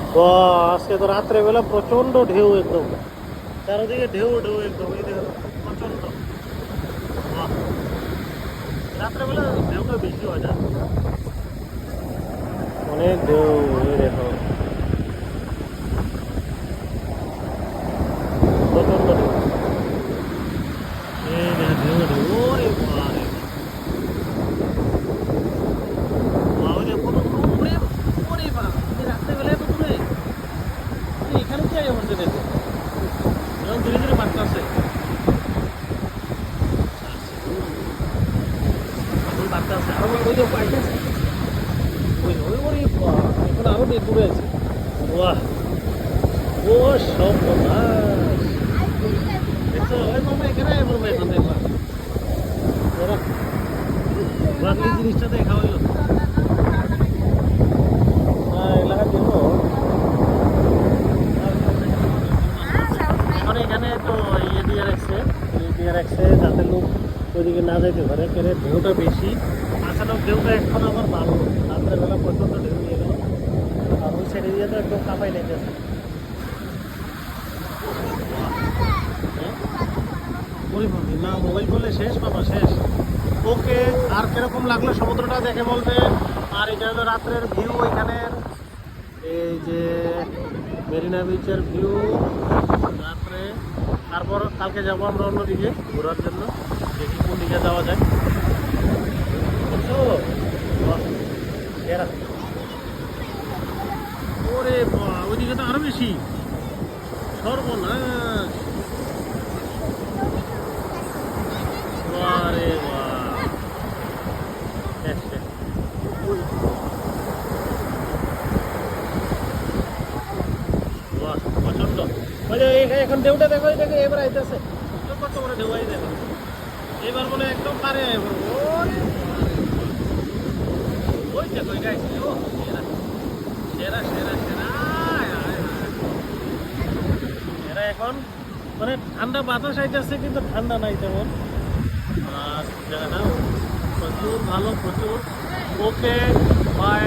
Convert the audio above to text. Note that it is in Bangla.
আজকে তো রাত্রেবেলা প্রচন্ড ঢেউ একদম, চারদিকে ঢেউ ঢেউ একদম, এই দেখো প্রচন্ড। রাত্রেবেলা ঢেউটা বেশি হয় না, অনেক ঢেউ। এই দেখো প্রচন্ড ঢেউ, এই দেখো ঢেউ ঢেউ। ওরে বাবারে, ওরে কত দূরে, ওরে বাবা, এই রাত্রেবেলা এত দূরে, এখানে কি আগে বলতে দেখো, এখন ধীরে ধীরে বাড়তেছে, বাড়তেছে আরো, ওই যে পাইতেছে, ওই ওই ওরে বাবা, এখন আরো দূরে আছে। বাহ, ও সর্বনাশ, দেখছো ওই মামা এখানে আয় পড়বে, এখন দেখবা ওরা বাঙালি জিনিসটা দেখা হইলো। এলাকা দিব এখন এখানে তো ইয়ে দিয়ে রাখছে, যাতে লোক ওইদিকে না যাইতে পারে, কেন ঢেউটা বেশি। আসলে ঢেউটা এখন আবার ভালো, রাত্রেবেলা প্রচন্ড ঢেউ নিয়ে গেল, আর ওই সাইডে দিয়ে তো একদম কাঁপাই লেগেছে। না মোবাইল করলে শেষ বাবা, শেষ। ওকে, আর কিরকম লাগলো সমুদ্রটা দেখে বলবে। আর এটা হলো রাত্রের ভিউ ওইখানের, এই যে মেরিনা বিচের ভিউ রাত্রে। তারপর কালকে যাবো আমরা অন্যদিকে ঘোরার জন্য, দেখি কোন দিকে যাওয়া যায়, বুঝছো? বাহ, সেরা। ওরে বাবা, ওইদিকে তো আরো বেশি, সর্বনাশ। আরে বাহ, শেষ শেষ। বাহ, প্রচন্ড। ওই যে এখন ঢেউটা দেখো, এই দেখো এবার আইতেছে, কত বড় ঢেউ আই দেখো, এবার বলে একদম পারে। ওরে ওই দেখো, এটা আইছে, ও সেরা সেরা সেরা সেরা। আয়, আয়, আয়। এরা এখন মানে ঠান্ডা বাতাস আইতেছে, কিন্তু ঠান্ডা নাই তেমন। আর জায়গাটা প্রচুর ভালো, প্রচুর। ওকে, বাই।